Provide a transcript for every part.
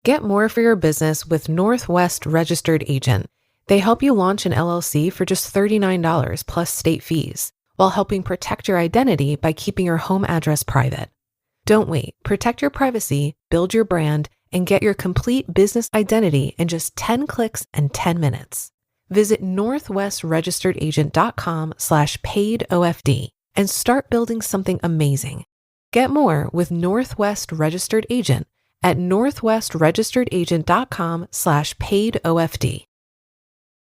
Get more for your business with Northwest Registered Agent. They help you launch an LLC for just $39 plus state fees, while helping protect your identity by keeping your home address private. Don't wait. Protect your privacy, build your brand, and get your complete business identity in just 10 clicks and 10 minutes. Visit northwestregisteredagent.com/paid-OFD and start building something amazing. Get more with Northwest Registered Agent at northwestregisteredagent.com/paid-OFD.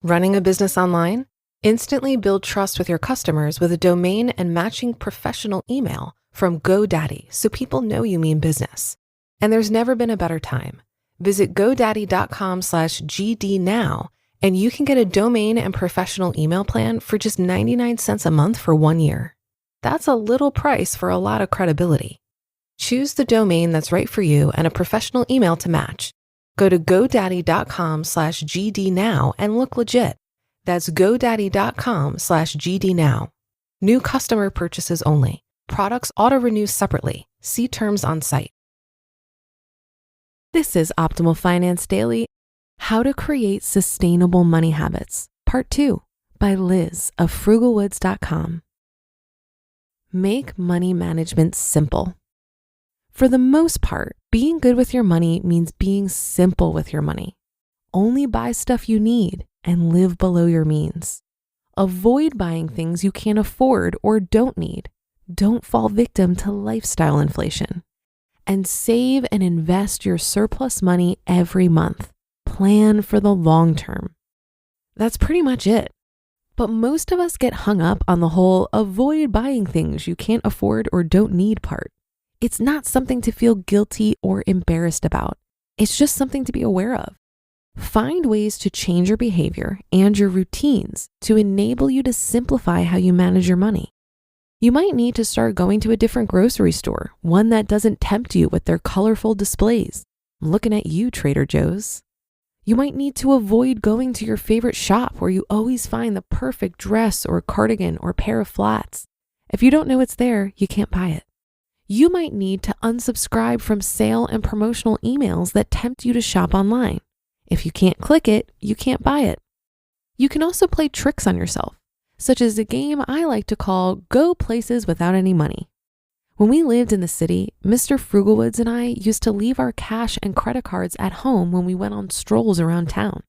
Running a business online? Instantly build trust with your customers with a domain and matching professional email from GoDaddy so people know you mean business. And there's never been a better time. Visit godaddy.com/GD now and you can get a domain and professional email plan for just 99 cents a month for 1 year. That's a little price for a lot of credibility. Choose the domain that's right for you and a professional email to match. Go to godaddy.com/GD now and look legit. That's godaddy.com/GD now. New customer purchases only. Products auto-renew separately. See terms on site. This is Optimal Finance Daily, How to Create Sustainable Money Habits, Part 2 by Liz of FrugalWoods.com. Make money management simple. For the most part, being good with your money means being simple with your money. Only buy stuff you need and live below your means. Avoid buying things you can't afford or don't need. Don't fall victim to lifestyle inflation. And save and invest your surplus money every month. Plan for the long term. That's pretty much it. But most of us get hung up on the whole avoid buying things you can't afford or don't need part. It's not something to feel guilty or embarrassed about. It's just something to be aware of. Find ways to change your behavior and your routines to enable you to simplify how you manage your money. You might need to start going to a different grocery store, one that doesn't tempt you with their colorful displays. I'm looking at you, Trader Joe's. You might need to avoid going to your favorite shop where you always find the perfect dress or cardigan or pair of flats. If you don't know it's there, you can't buy it. You might need to unsubscribe from sale and promotional emails that tempt you to shop online. If you can't click it, you can't buy it. You can also play tricks on yourself, such as a game I like to call Go Places Without Any Money. When we lived in the city, Mr. FrugalWoods and I used to leave our cash and credit cards at home when we went on strolls around town.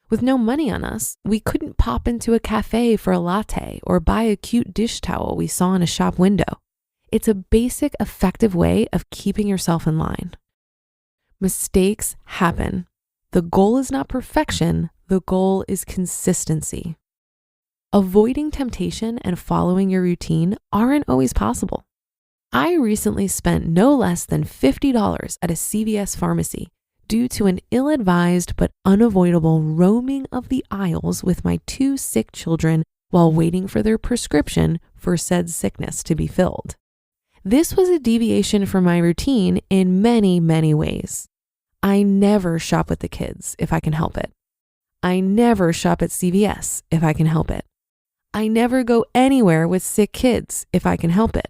With no money on us, we couldn't pop into a cafe for a latte or buy a cute dish towel we saw in a shop window. It's a basic, effective way of keeping yourself in line. Mistakes happen. The goal is not perfection. The goal is consistency. Avoiding temptation and following your routine aren't always possible. I recently spent no less than $50 at a CVS pharmacy due to an ill-advised but unavoidable roaming of the aisles with my 2 sick children while waiting for their prescription for said sickness to be filled. This was a deviation from my routine in many, many ways. I never shop with the kids if I can help it. I never shop at CVS if I can help it. I never go anywhere with sick kids if I can help it.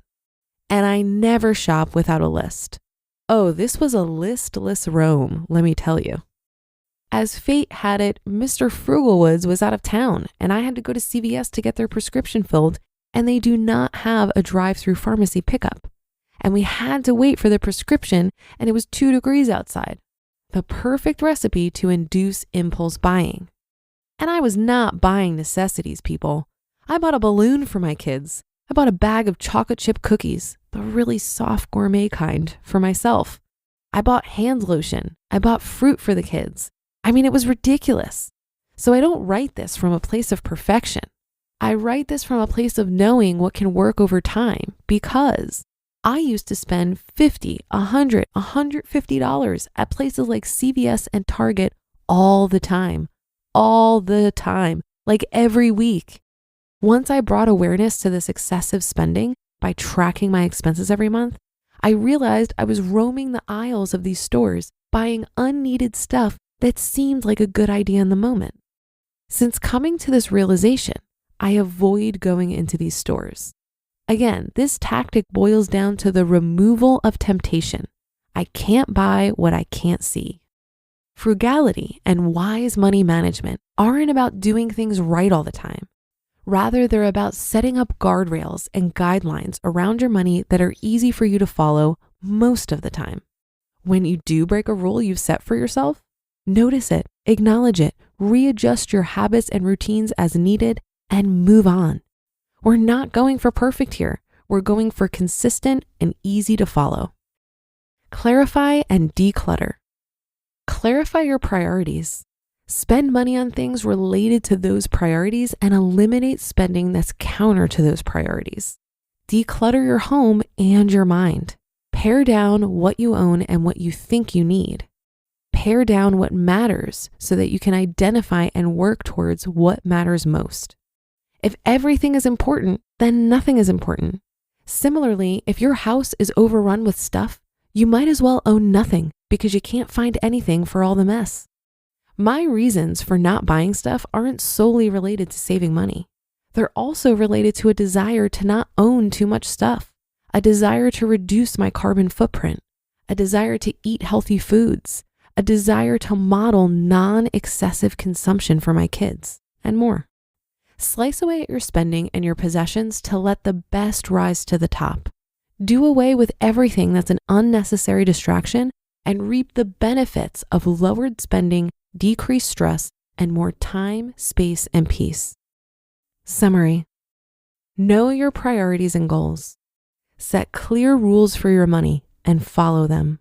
And I never shop without a list. Oh, this was a listless roam, let me tell you. As fate had it, Mr. FrugalWoods was out of town and I had to go to CVS to get their prescription filled, and they do not have a drive-through pharmacy pickup. And we had to wait for the prescription, and it was 2 degrees outside. The perfect recipe to induce impulse buying. And I was not buying necessities, people. I bought a balloon for my kids. I bought a bag of chocolate chip cookies, the really soft gourmet kind, for myself. I bought hand lotion. I bought fruit for the kids. I mean, it was ridiculous. So I don't write this from a place of perfection. I write this from a place of knowing what can work over time, because I used to spend $50, $100, $150 at places like CVS and Target all the time, like every week. Once I brought awareness to this excessive spending by tracking my expenses every month, I realized I was roaming the aisles of these stores, buying unneeded stuff that seemed like a good idea in the moment. Since coming to this realization, I avoid going into these stores. Again, this tactic boils down to the removal of temptation. I can't buy what I can't see. Frugality and wise money management aren't about doing things right all the time. Rather, they're about setting up guardrails and guidelines around your money that are easy for you to follow most of the time. When you do break a rule you've set for yourself, notice it, acknowledge it, readjust your habits and routines as needed, and move on. We're not going for perfect here. We're going for consistent and easy to follow. Clarify and declutter. Clarify your priorities. Spend money on things related to those priorities and eliminate spending that's counter to those priorities. Declutter your home and your mind. Pare down what you own and what you think you need. Pare down what matters so that you can identify and work towards what matters most. If everything is important, then nothing is important. Similarly, if your house is overrun with stuff, you might as well own nothing because you can't find anything for all the mess. My reasons for not buying stuff aren't solely related to saving money. They're also related to a desire to not own too much stuff, a desire to reduce my carbon footprint, a desire to eat healthy foods, a desire to model non-excessive consumption for my kids, and more. Slice away at your spending and your possessions to let the best rise to the top. Do away with everything that's an unnecessary distraction and reap the benefits of lowered spending, decreased stress, and more time, space, and peace. Summary. Know your priorities and goals. Set clear rules for your money and follow them.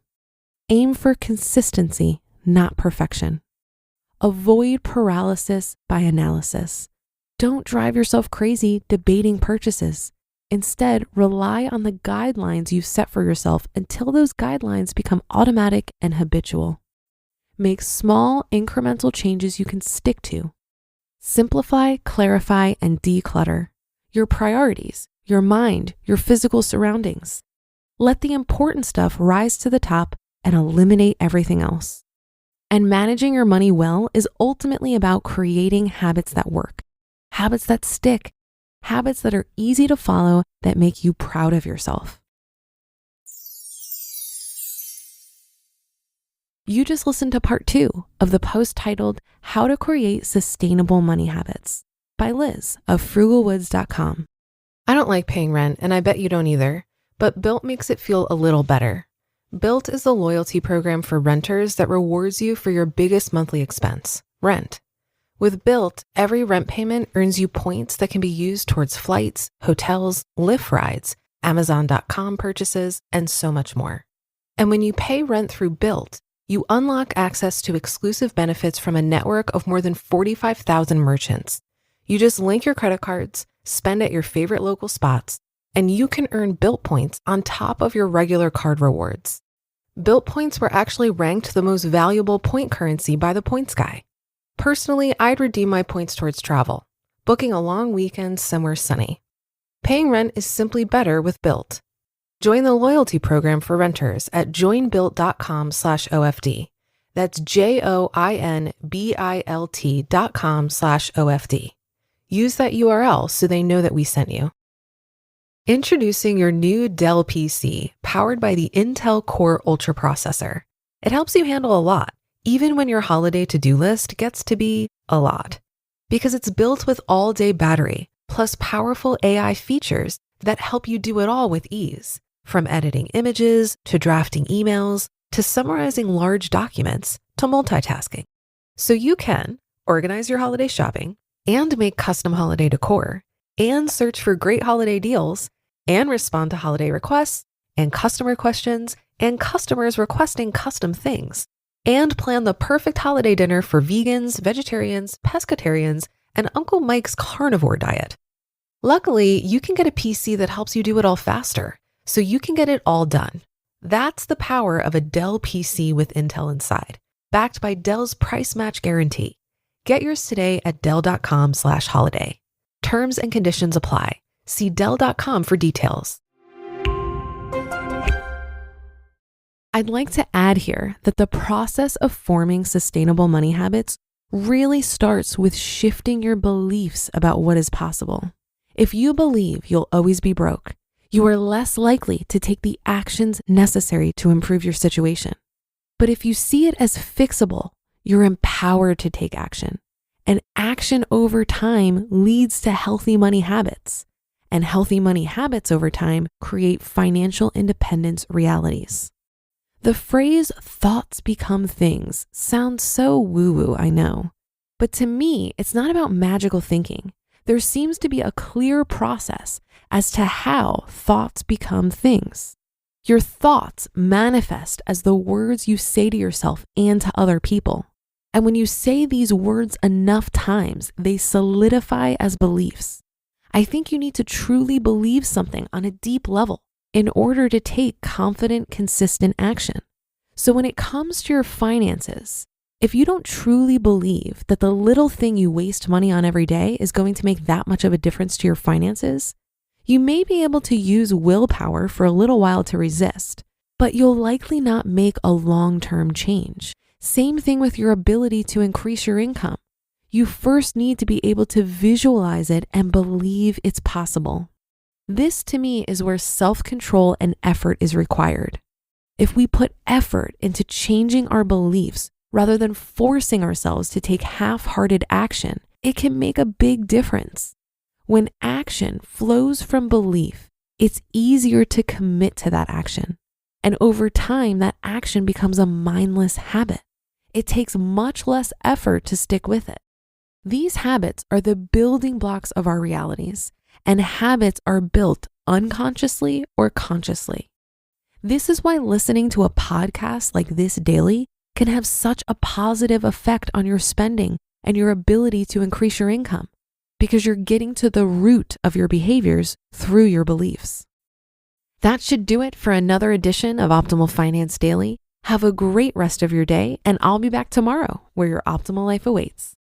Aim for consistency, not perfection. Avoid paralysis by analysis. Don't drive yourself crazy debating purchases. Instead, rely on the guidelines you've set for yourself until those guidelines become automatic and habitual. Make small, incremental changes you can stick to. Simplify, clarify, and declutter your priorities, your mind, your physical surroundings. Let the important stuff rise to the top and eliminate everything else. And managing your money well is ultimately about creating habits that work, habits that stick, habits that are easy to follow that make you proud of yourself. You just listened to part 2 of the post titled How to Create Sustainable Money Habits by Liz of FrugalWoods.com. I don't like paying rent, and I bet you don't either, but Built makes it feel a little better. Built is the loyalty program for renters that rewards you for your biggest monthly expense, rent. With Built, every rent payment earns you points that can be used towards flights, hotels, Lyft rides, Amazon.com purchases, and so much more. And when you pay rent through Built, you unlock access to exclusive benefits from a network of more than 45,000 merchants. You just link your credit cards, spend at your favorite local spots, and you can earn Built points on top of your regular card rewards. Built points were actually ranked the most valuable point currency by the Points Guy. Personally, I'd redeem my points towards travel, booking a long weekend somewhere sunny. Paying rent is simply better with Built. Join the loyalty program for renters at joinbuilt.com/OFD. That's JOINBILT.com/OFD. Use that URL so they know that we sent you. Introducing your new Dell PC, powered by the Intel Core Ultra processor. It helps you handle a lot, even when your holiday to-do list gets to be a lot. Because it's built with all-day battery, plus powerful AI features that help you do it all with ease. From editing images, to drafting emails, to summarizing large documents, to multitasking. So you can organize your holiday shopping, and make custom holiday decor, and search for great holiday deals, and respond to holiday requests, and customer questions, and customers requesting custom things, and plan the perfect holiday dinner for vegans, vegetarians, pescatarians, and Uncle Mike's carnivore diet. Luckily, you can get a PC that helps you do it all faster, so you can get it all done. That's the power of a Dell PC with Intel inside, backed by Dell's price match guarantee. Get yours today at Dell.com/holiday. Terms and conditions apply. See Dell.com for details. I'd like to add here that the process of forming sustainable money habits really starts with shifting your beliefs about what is possible. If you believe you'll always be broke, you are less likely to take the actions necessary to improve your situation. But if you see it as fixable, you're empowered to take action. And action over time leads to healthy money habits. And healthy money habits over time create financial independence realities. The phrase thoughts become things sounds so woo-woo, I know. But to me, it's not about magical thinking. There seems to be a clear process as to how thoughts become things. Your thoughts manifest as the words you say to yourself and to other people. And when you say these words enough times, they solidify as beliefs. I think you need to truly believe something on a deep level in order to take confident, consistent action. So when it comes to your finances, if you don't truly believe that the little thing you waste money on every day is going to make that much of a difference to your finances, you may be able to use willpower for a little while to resist, but you'll likely not make a long-term change. Same thing with your ability to increase your income. You first need to be able to visualize it and believe it's possible. This to me is where self-control and effort is required. If we put effort into changing our beliefs rather than forcing ourselves to take half-hearted action, it can make a big difference. When action flows from belief, it's easier to commit to that action. And over time, that action becomes a mindless habit. It takes much less effort to stick with it. These habits are the building blocks of our realities, and habits are built unconsciously or consciously. This is why listening to a podcast like this daily can have such a positive effect on your spending and your ability to increase your income, because you're getting to the root of your behaviors through your beliefs. That should do it for another edition of Optimal Finance Daily. Have a great rest of your day, and I'll be back tomorrow where your optimal life awaits.